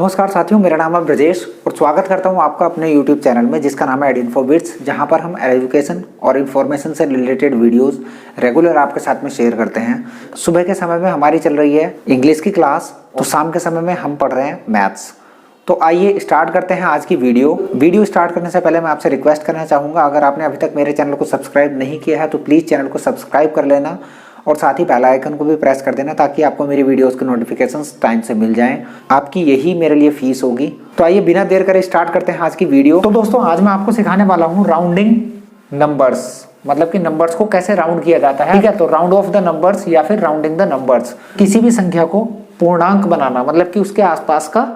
नमस्कार साथियों, मेरा नाम है ब्रजेश और स्वागत करता हूं आपका अपने YouTube चैनल में जिसका नाम है एडइन्फोबिट्स, जहां पर हम एजुकेशन और इन्फॉर्मेशन से रिलेटेड वीडियोस रेगुलर आपके साथ में शेयर करते हैं। सुबह के समय में हमारी चल रही है इंग्लिश की क्लास, तो शाम के समय में हम पढ़ रहे हैं मैथ्स। तो आइए स्टार्ट करते हैं आज की वीडियो स्टार्ट करने से पहले मैं आपसे रिक्वेस्ट करना चाहूँगा, अगर आपने अभी तक मेरे चैनल को सब्सक्राइब नहीं किया है तो प्लीज़ चैनल को सब्सक्राइब कर लेना और साथ ही बेल आइकन को भी प्रेस कर देना ताकि आपको मेरी वीडियोस के नोटिफिकेशंस टाइम से मिल जाएं। आपकी यही मेरे लिए फीस होगी। तो आइए बिना देर करे स्टार्ट करते हैं आज की वीडियो। तो दोस्तों, आज मैं आपको सिखाने वाला हूँ राउंडिंग नंबर्स, मतलब कि नंबर्स को कैसे राउंड किया जाता है। ठीक है, तो राउंड ऑफ द नंबर्स या फिर राउंडिंग द नंबर्स, किसी भी संख्या को पूर्णांक बनाना, मतलब कि उसके आसपास का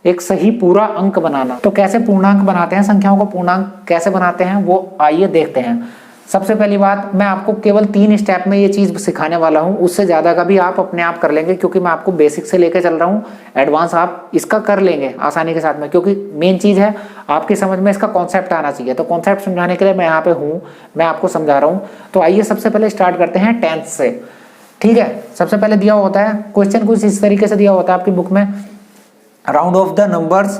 एक सही पूरा अंक बनाना। तो कैसे पूर्णांक बनाते हैं, संख्याओं को पूर्णांक कैसे बनाते हैं, वो आइए देखते हैं। सबसे पहली बात, मैं आपको केवल 3 स्टेप में ये चीज सिखाने वाला हूँ, उससे ज्यादा का भी आप अपने आप कर लेंगे, क्योंकि मैं आपको बेसिक से लेकर चल रहा हूँ। एडवांस आप इसका कर लेंगे आसानी के साथ में, क्योंकि मेन चीज है आपकी समझ में इसका कॉन्सेप्ट आना चाहिए। तो कॉन्सेप्ट समझाने के लिए मैं यहाँ पे हूँ, मैं आपको समझा रहा हूँ। तो आइए सबसे पहले स्टार्ट करते हैं टेंथ से। ठीक है, सबसे पहले दिया होता है क्वेश्चन, कुछ इस तरीके से दिया होता है आपकी बुक में, round off the numbers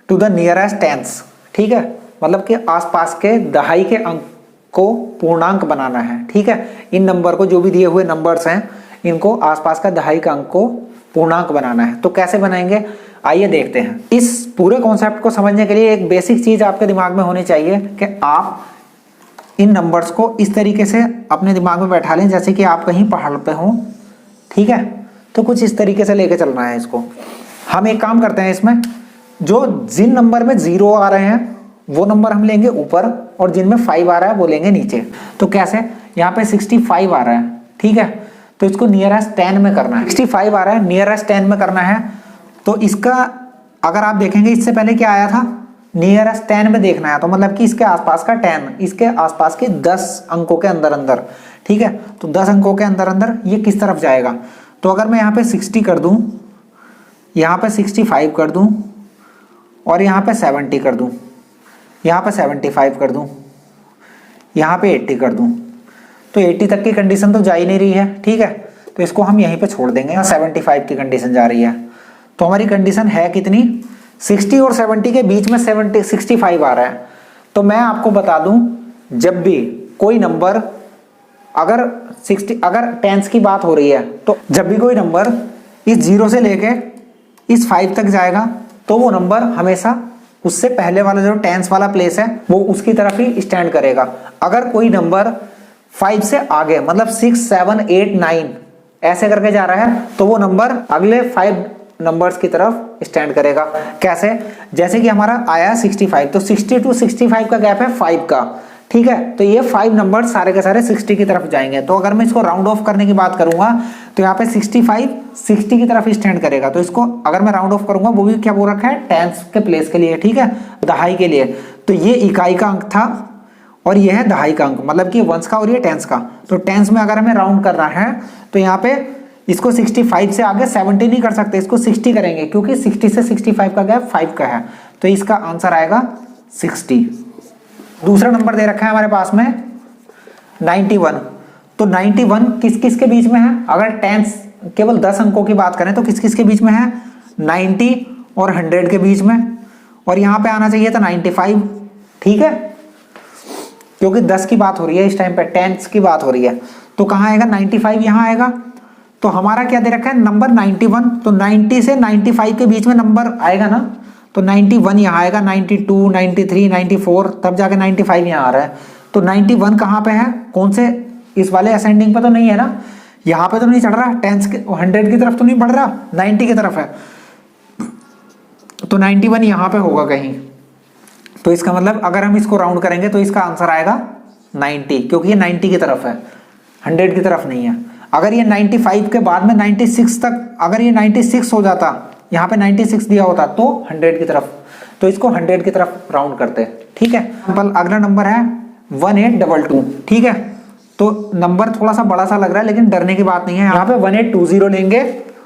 to the nearest tens. ठीक है, मतलब कि आसपास के दहाई के अंक को पूर्णांक बनाना है। ठीक है, इन नंबर को, जो भी दिए हुए नंबर्स हैं, इनको आसपास का दहाई का अंक को पूर्णांक बनाना है। तो कैसे बनाएंगे, आइए देखते हैं। इस पूरे कॉन्सेप्ट को समझने के लिए एक बेसिक चीज आपके दिमाग में होनी चाहिए कि आप इन नंबर्स को इस तरीके से अपने दिमाग में बैठा लें जैसे कि आप कहीं पहाड़ पे हों। ठीक है, तो कुछ इस तरीके से लेके चलना है इसको। हम एक काम करते हैं, इसमें जो जिन नंबर में 0 आ रहे हैं वो नंबर हम लेंगे ऊपर, और जिनमें 5 आ रहा है वो लेंगे नीचे। तो कैसे, यहाँ पे 65 आ रहा है। ठीक है, तो इसको नियरेस्ट 10 में करना है। 65 आ रहा है, नियरेस्ट 10 में करना है। तो इसका अगर आप देखेंगे, इससे पहले क्या आया था, नियरेस्ट 10 में देखना है, तो मतलब कि इसके आसपास का 10, इसके आसपास के 10 अंकों के अंदर अंदर। ठीक है, तो 10 अंकों के अंदर अंदर ये किस तरफ जाएगा। तो अगर मैं यहाँ पे 60 कर दूं, यहाँ पे 65 कर दूं, और यहाँ पे 70 कर दूं, यहाँ पे 75 कर दूं, यहाँ पे 80 कर दूं, तो 80 तक की कंडीशन तो जा ही नहीं रही है। ठीक है, तो इसको हम यहीं पे छोड़ देंगे। 75 की कंडीशन जा रही है, तो हमारी कंडीशन है कितनी, 60 और 70 के बीच में 65 आ रहा है। तो मैं आपको बता दूं, जब भी कोई नंबर, अगर टेंस की बात हो रही है, तो जब भी कोई नंबर इस 0 से लेके इस 5 तक जाएगा, तो वो नंबर हमेशा उससे पहले वाला जो टेंस वाला प्लेस है वो उसकी तरफ ही स्टैंड करेगा। अगर कोई नंबर 5 से आगे, मतलब 6, 7, 8, 9 ऐसे करके जा रहा है, तो वो नंबर अगले 5 नंबर्स की तरफ स्टैंड करेगा। कैसे, जैसे कि हमारा आया 65, तो 60 टू 65 का गैप है 5 का। ठीक है, तो ये 5 नंबर सारे के सारे 60 की तरफ जाएंगे। तो अगर मैं इसको राउंड ऑफ करने की बात करूंगा, तो यहाँ पे 65 60 की तरफ स्टैंड करेगा। तो इसको अगर मैं राउंड ऑफ करूंगा, वो भी क्या बोल रखा है, टेंस के प्लेस के लिए। ठीक है, दहाई के लिए। तो ये इकाई का अंक था और ये है दहाई का अंक, मतलब कि वंश का और ये टेंस का। तो टेंस में अगर हमें राउंड करना है, तो यहाँ पे इसको 65 से आगे 70 नहीं कर सकते, इसको 60 करेंगे, क्योंकि 60 से 65 का गैप 5 का है। तो इसका आंसर आएगा 60। दूसरा नंबर दे रखा है हमारे पास में 91। तो 91 किस किस के बीच में है, अगर टेंस केवल 10 अंकों की बात करें तो किस किस के बीच में है, 90 और 100 के बीच में। और यहाँ पे आना चाहिए था 95। ठीक है, क्योंकि 10 की बात हो रही है इस टाइम पे, टेंस की बात हो रही है। तो कहाँ आएगा, 95 यहाँ आएगा। तो हमारा क्या दे रखा है, नंबर 91। तो 90 से 95 के बीच में नंबर आएगा ना, तो 91 यहाँ आएगा, 92, 93, 94, तब जाके 95 यहाँ आ रहा है। तो 91 कहाँ पे है, कौन से, इस वाले असेंडिंग पे तो नहीं है ना, यहाँ पे तो नहीं चढ़ रहा, टेंस के 100 की तरफ तो नहीं बढ़ रहा, 90 की तरफ है। तो 91 यहाँ पे होगा कहीं। तो इसका मतलब अगर हम इसको राउंड करेंगे तो इसका आंसर आएगा 90, क्योंकि ये 90 की तरफ है, 100 की तरफ नहीं है। अगर ये 95 के बाद में 96 तक, अगर ये 96 हो जाता, यहाँ पे 96 दिया होता, तो 100 की तरफ, तो इसको 100 की तरफ राउंड करते हैं। ठीक है, अगला नंबर है 1822। ठीक है, तो नंबर थोड़ा सा बड़ा सा लग रहा है, लेकिन डरने की बात नहीं है। यहाँ पे 1820 लेंगे,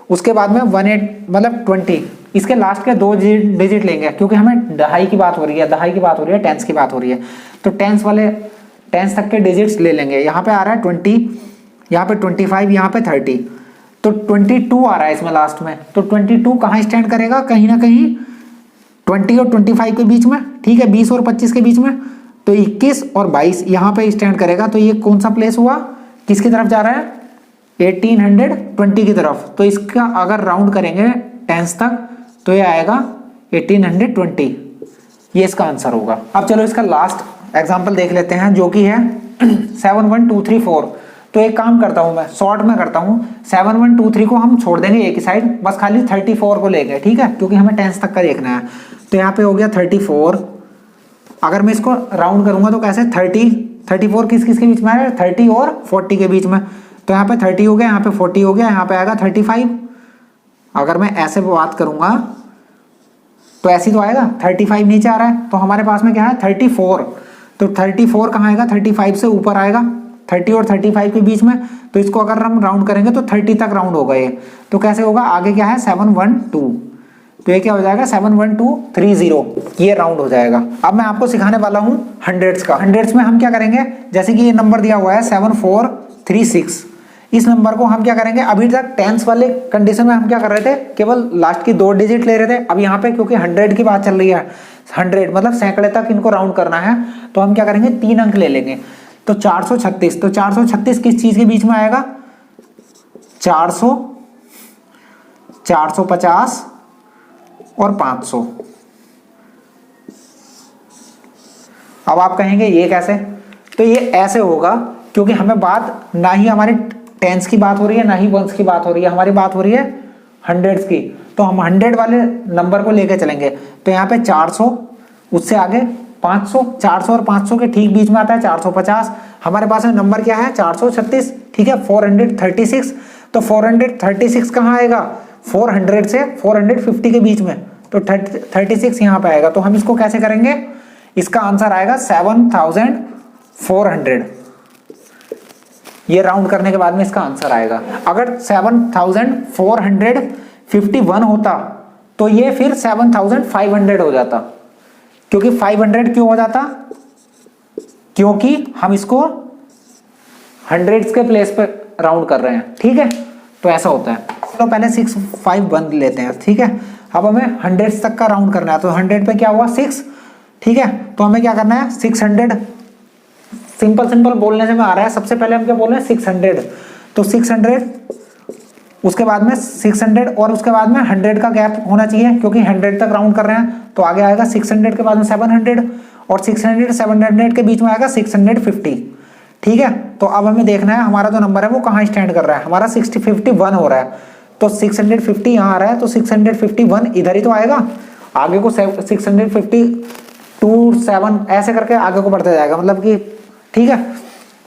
उसके बाद में 18 मतलब 20, इसके लास्ट के 2 डिजिट लेंगे, क्योंकि हमें दहाई की बात हो रही है, दहाई की बात हो रही है, टेंस की बात हो रही है। तो टेंस तक के डिजिट्स ले लेंगे। यहाँ पे आ रहा है 20, यहाँ पे 25, यहाँ पे 30। तो 22 आ रहा है इसमें लास्ट में, तो 22 कहाँ स्टैंड करेगा, कहीं ना कहीं 20 और 25 के बीच में, ठीक है, 20 और 25 के बीच में। तो 21 और 22 यहाँ पे स्टैंड करेगा। तो ये कौन सा प्लेस हुआ, किसकी तरफ जा रहा है, 1820 की तरफ। तो इसका अगर राउंड करेंगे टेंस तक तो ये आएगा 1820, ये इसका आंसर होगा। अब चलो इसका लास्ट एग्जांपल देख लेते हैं जो कि है 71234। तो एक काम करता हूं मैं, शॉर्ट में करता हूं, 7123 को हम छोड़ देंगे एक ही साइड, बस खाली 34 को लेंगे, ठीक है, क्योंकि हमें टेंस तक का देखना है। तो यहाँ पे हो गया 34। अगर मैं इसको राउंड करूंगा तो कैसे, 34 किस किस के बीच में है, 30 और 40 के बीच में। तो यहाँ पे 30 हो गया, यहाँ पे 40 हो गया, यहाँ पे आएगा 35। अगर मैं ऐसे बात करूंगा तो ऐसी तो आएगा, 35 नीचे आ रहा है, तो हमारे पास में क्या है 34। तो 34 कहाँ आएगा, 35 से ऊपर आएगा, 30 और 35 के बीच में। तो इसको अगर हम राउंड करेंगे तो 30 तक राउंड होगा ये। तो कैसे होगा, आगे क्या है 712, तो ये क्या हो जाएगा 71230, ये राउंड हो जाएगा। अब मैं आपको सिखाने वाला हूँ हंड्रेड्स का। हंड्रेड्स में हम क्या करेंगे, जैसे कि ये नंबर दिया हुआ है 7436, इस नंबर को हम क्या करेंगे, अभी तक टेंस वाले कंडीशन में हम क्या कर रहे थे, केवल लास्ट की 2 डिजिट ले रहे थे। अब यहाँ पे क्योंकि 100 की बात चल रही है, 100 मतलब सैकड़े तक इनको राउंड करना है, तो हम क्या करेंगे 3 अंक ले लेंगे। तो 436, तो 436 किस चीज के बीच में आएगा, 400, 450 और 500। अब आप कहेंगे ये कैसे, तो ये ऐसे होगा क्योंकि हमें बात ना ही हमारी टेंस की बात हो रही है ना ही वंस की बात हो रही है, हमारी बात हो रही है हंड्रेड्स की। तो हम 100 वाले नंबर को लेकर चलेंगे। तो यहाँ पे 400, उससे आगे 500, 400 और 500 के ठीक बीच में आता है 450। हमारे पास में नंबर क्या है 436, ठीक है, 436। तो 436 कहाँ आएगा, 400 से 450 के बीच में, तो 36 यहाँ पे आएगा। तो हम इसको कैसे करेंगे, इसका आंसर आएगा 7400, ये राउंड करने के बाद में इसका आंसर आएगा। अगर 7451 होता तो ये फिर 7500 हो जाता। क्योंकि 500 क्यों हो जाता, क्योंकि हम इसको हंड्रेड्स के प्लेस पे राउंड कर रहे हैं, ठीक है, तो ऐसा होता है। तो पहले 651 लेते हैं, ठीक है। अब हमें हंड्रेड्स तक का राउंड करना है, तो 100 पे क्या हुआ 6, ठीक है। तो हमें क्या करना है 600, सिंपल बोलने से में आ रहा है, सबसे पहले हम क्या बोल रहे हैं 600। तो 600, उसके बाद में 600 और उसके बाद में 100 का गैप होना चाहिए, क्योंकि 100 तक राउंड कर रहे हैं। तो आगे आएगा 600 के बाद में 700 और 600 700 के बीच में आएगा 650, ठीक है। तो अब हमें देखना है हमारा जो नंबर है वो कहाँ स्टैंड कर रहा है, हमारा 651 हो रहा है। तो 650 यहाँ आ रहा है, तो 651 इधर ही तो आएगा, आगे को 652 7 ऐसे करके आगे को बढ़ते जाएगा, मतलब कि, ठीक है।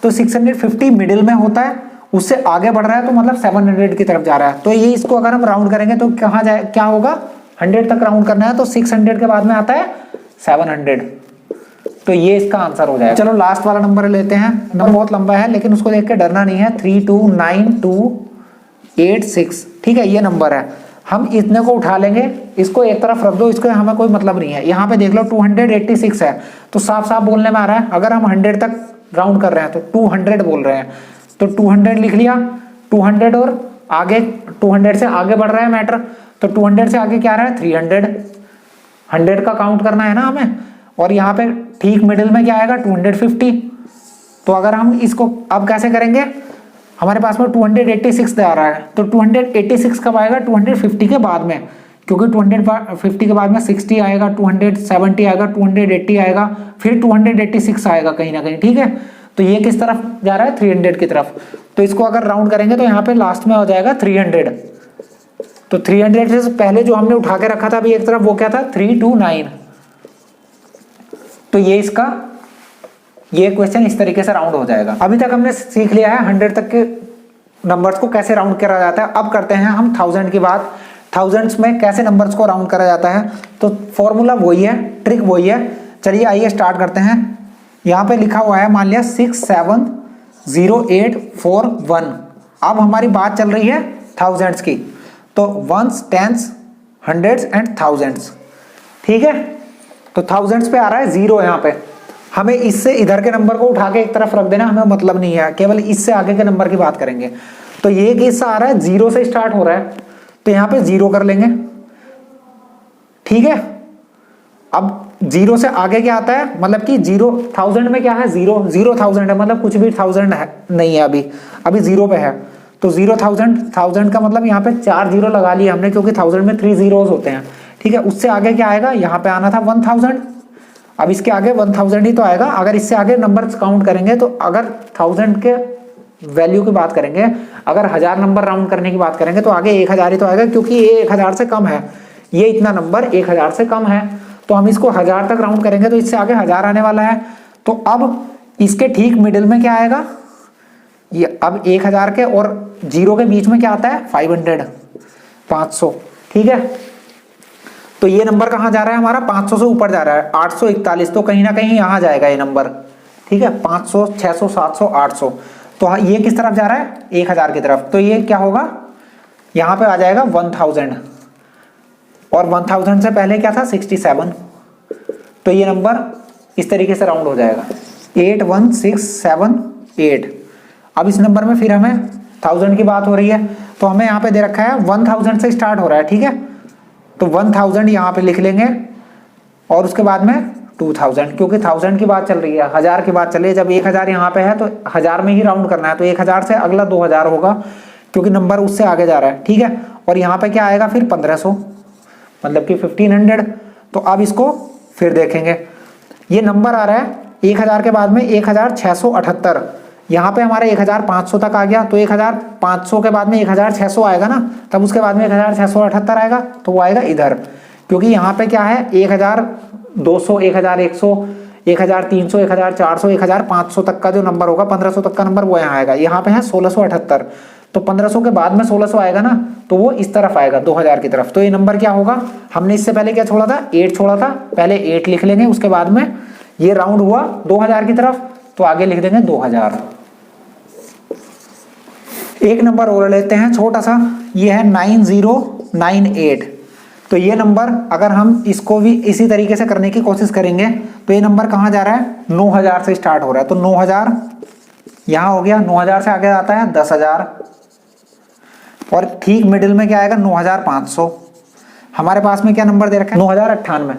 तो 650 मिडिल में होता है, उससे आगे बढ़ रहा है तो मतलब 700 की तरफ जा रहा है। तो ये इसको अगर हम राउंड करेंगे तो कहाँ जाए, क्या होगा, 100 तक राउंड करना है, तो 600 के बाद में आता है 700, तो ये इसका आंसर हो जाएगा। चलो लास्ट वाला नंबर लेते हैं, नंबर बहुत लंबा है लेकिन उसको देख के डरना नहीं है, 329286, ठीक है, ये नंबर है। हम इतने को उठा लेंगे, इसको एक तरफ रख दो, इसको हमें कोई मतलब नहीं है। यहाँ पे देख लो 286 है, तो साफ साफ बोलने में आ रहा है अगर हम 100 तक राउंड कर रहे हैं तो 200 बोल रहे हैं। तो 200 लिख लिया, 200 और आगे 200 से आगे बढ़ रहा है मैटर, तो 200 से आगे क्या आ रहा है 300, 100 का काउंट करना है ना हमें। और यहाँ पे ठीक मिडिल में क्या आएगा 250। तो अगर हम इसको अब कैसे करेंगे, हमारे पास में 286 आ रहा है, तो 286 कब आएगा 250 के बाद में, क्योंकि 250 के बाद में 60 आएगा, 270 आएगा, 280 आएगा, फिर 286 आएगा कहीं ना कहीं, ठीक है। तो ये किस तरफ जा रहा है 300 की तरफ। तो इसको अगर राउंड करेंगे तो यहाँ पे लास्ट में हो जाएगा 300। तो 300 से पहले जो हमने उठा के रखा था अभी एक तरफ, वो क्या था 329। तो ये इसका ये क्वेश्चन इस तरीके से राउंड हो जाएगा। अभी तक हमने सीख लिया है 100 तक के नंबर्स को कैसे राउंड करा जाता है। अब करते हैं हम 1000 की बात। थाउजेंड्स में कैसे नंबर्स को राउंड करा जाता है, तो फॉर्मूला वही है, ट्रिक वही है। चलिए आइए स्टार्ट करते हैं। यहाँ पे लिखा हुआ है मान लिया 670841। अब हमारी बात चल रही है थाउजेंड्स की, तो ones, tens, hundreds and thousands, ठीक है। तो थाउजेंड्स पे आ रहा है 0 यहाँ पे, हमें इससे इधर के नंबर को उठा के एक तरफ रख देना, हमें मतलब नहीं है, केवल इससे आगे के नंबर की बात करेंगे। तो ये केस आ रहा है 0 से स्टार्ट हो रहा है, तो यहाँ पे 0 कर लेंगे, ठीक है। अब 0 से आगे क्या आता है, मतलब कि 0,000 में क्या है, 0,000 है, मतलब कुछ भी 1000 है नहीं है, अभी 0 पे है। तो 0,000 का मतलब यहाँ पे 4 0 लगा लिए हमने, क्योंकि 1000 में 3 zeros होते हैं, ठीक है। उससे आगे क्या आएगा, यहाँ पे आना था 1000, अब इसके आगे 1000 ही तो आएगा। अगर इससे आगे नंबर काउंट करेंगे तो अगर 1000 के वैल्यू की बात करेंगे, अगर 1000 नंबर राउंड करने की बात करेंगे तो आगे 1000 ही तो आएगा, क्योंकि ये 1000 से कम है, ये इतना नंबर 1000 से कम है, तो हम इसको 1000 तक राउंड करेंगे तो इससे आगे 1000 आने वाला है। तो अब इसके ठीक मिडिल में क्या आएगा, ये अब 1000 के और 0 के बीच में क्या आता है, 500, ठीक है। तो ये नंबर कहाँ जा रहा है हमारा, 500 से ऊपर जा रहा है, 841, तो कहीं ना कहीं यहाँ जाएगा ये नंबर, ठीक है। 500, 600, 700, 800, तो ये किस तरफ जा रहा है, 1000 की तरफ। तो ये क्या होगा, यहाँ पे आ जाएगा 1000, और 1000 से पहले क्या था, 67, तो ये नंबर इस तरीके से राउंड हो जाएगा, 81678। अब इस नंबर में फिर हमें 1000 की बात हो रही है, तो हमें यहाँ पे दे रखा है 1000 से स्टार्ट हो रहा है, ठीक है। तो 1000 यहाँ पे लिख लेंगे, और उसके बाद में 2000, क्योंकि 1000 की बात चल रही है, 1000 की बात चल रही है। जब 1000 यहाँ पे है तो 1000 में ही राउंड करना है, तो 1000 से अगला 2000 होगा, क्योंकि नंबर उससे आगे जा रहा है, ठीक है। और यहाँ पे क्या आएगा फिर 1500, मतलब कि 1500। तो अब इसको फिर देखेंगे, ये नंबर आ रहा है 1000 के बाद में 1678, यहाँ पे हमारा 1500 तक आ गया, तो 1500 के बाद में 1600 आएगा ना, तब उसके बाद में 1678 आएगा, तो वो आएगा इधर, क्योंकि यहाँ पे क्या है 1200, 1100, 1300, 1400, 1500 तक का जो नंबर होगा, 1500 तक का नंबर वो यहाँ आएगा। यहाँ पे है 1678, तो 1500 के बाद में 1600 आएगा ना, तो वो इस तरफ आएगा 2000 की तरफ। तो ये नंबर क्या होगा, हमने इससे पहले क्या छोड़ा था, 8 छोड़ा था, पहले 8 लिख लेंगे, उसके बाद में ये राउंड हुआ 2000 की तरफ, तो आगे लिख देंगे 2000। एक नंबर और लेते हैं छोटा सा, ये है 9098। तो ये नंबर अगर हम इसको भी इसी तरीके से करने की कोशिश करेंगे, तो ये नंबर कहाँ जा रहा है, 9000 से स्टार्ट हो रहा है, तो 9000 यहाँ हो गया, 9000 से आगे आता है 10000, और ठीक मिडिल में क्या आएगा 9500। हमारे पास में क्या नंबर दे रखा है 9098,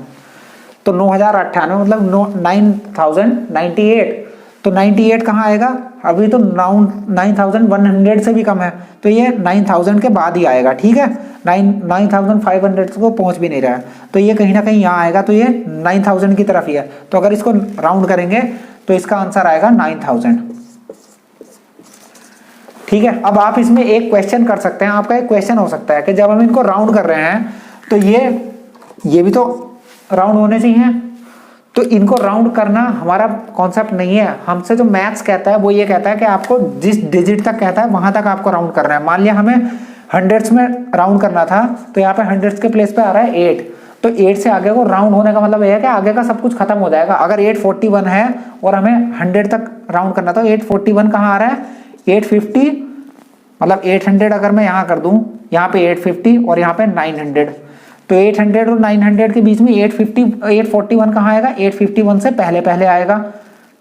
तो 9098 मतलब 9098, तो 98 कहाँ आएगा, अभी तो 9100 से भी कम है, तो ये 9000 के बाद ही आएगा, ठीक है। 9500 को पहुंच भी नहीं रहा है, तो ये कहीं ना कहीं यहाँ आएगा, तो ये 9000 की तरफ ही है। तो अगर इसको राउंड करेंगे तो इसका आंसर आएगा 9000, ठीक है। अब आप इसमें एक क्वेश्चन कर सकते हैं, आपका एक क्वेश्चन हो सकता है कि जब हम इनको राउंड कर रहे हैं तो ये भी तो राउंड होने चाहिए, तो इनको राउंड करना हमारा कॉन्सेप्ट नहीं है। हमसे जो मैथ्स कहता है वो ये कहता है कि आपको जिस डिजिट तक कहता है वहां तक आपको राउंड करना है। मान लिया हमें हंड्रेड्स में राउंड करना था, तो यहाँ पे हंड्रेड्स के प्लेस पे आ रहा है 8, तो 8 से आगे को राउंड होने का मतलब ये है कि आगे का सब कुछ खत्म हो जाएगा। अगर 841 है और हमें 100 तक राउंड करना था, 841 कहाँ आ रहा है, 850, मतलब 800 अगर मैं यहाँ कर दूं, यहाँ पे 850 और यहाँ पे 900, तो 800 और 900 के बीच में 841 कहाँ आएगा, 851 से पहले पहले आएगा,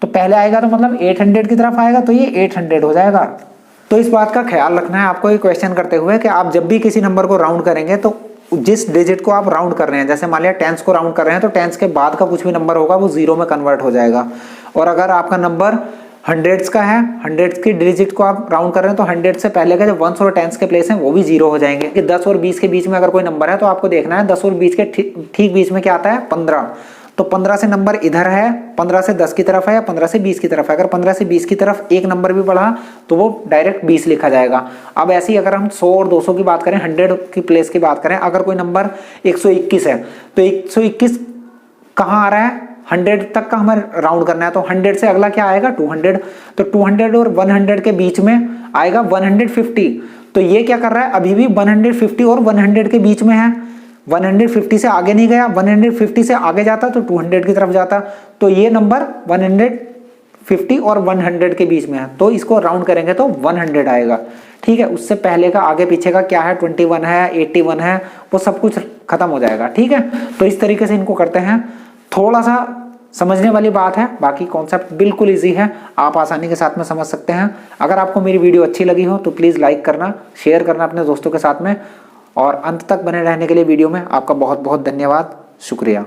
तो पहले आएगा तो मतलब 800 की तरफ आएगा, तो ये 800 हो जाएगा। तो इस बात का ख्याल रखना है आपको ये क्वेश्चन करते हुए कि आप जब भी किसी नंबर को राउंड करेंगे तो जिस डिजिट को आप राउंड कर रहे हैं, जैसे मान लिया 10s को राउंड कर रहे हैं, तो 10s के बाद का कुछ भी नंबर होगा वो 0 में कन्वर्ट हो जाएगा। और अगर आपका नंबर हंड्रेड्स का है, हंड्रेड्स की डिजिट को आप राउंड कर रहे हैं, तो 100 से पहले के जो 1s और 10s के प्लेस हैं वो भी 0 हो जाएंगे। कि 10 और 20 के बीच में अगर कोई नंबर है तो आपको देखना है 10 और 20 के ठीक बीच में क्या आता है, 15, तो 15 से नंबर इधर है, 15 से 10 की तरफ है या 15 से 20 की तरफ है। अगर 15 से 20 की तरफ एक नंबर भी बढ़ा तो वो डायरेक्ट 20 लिखा जाएगा। अब ऐसे ही अगर हम 100 और 200 की बात करें, 100 की प्लेस की बात करें, अगर कोई नंबर 121 है तो 121 कहाँ आ रहा है, 100 तक का हमें राउंड करना है, तो 100 से अगला क्या आएगा 200, तो 200 और 100 के बीच में आएगा 150, तो ये क्या कर रहा है, अभी भी 150 और 100 के बीच में है, 150 से आगे नहीं गया, 150 से आगे जाता तो 200 की तरफ जाता, तो ये नंबर 150 और 100 के बीच में है, तो इसको राउंड करेंगे तो 100 आएगा, ठीक है। उससे पहले का आगे पीछे का क्या है, 21 है, 81 है, वो सब कुछ खत्म हो जाएगा, ठीक है। तो इस तरीके से इनको करते हैं। थोड़ा सा समझने वाली बात है, बाकी कॉन्सेप्ट बिल्कुल ईजी है, आप आसानी के साथ में समझ सकते हैं। अगर आपको मेरी वीडियो अच्छी लगी हो तो प्लीज़ लाइक करना, शेयर करना अपने दोस्तों के साथ में, और अंत तक बने रहने के लिए वीडियो में आपका बहुत बहुत धन्यवाद, शुक्रिया।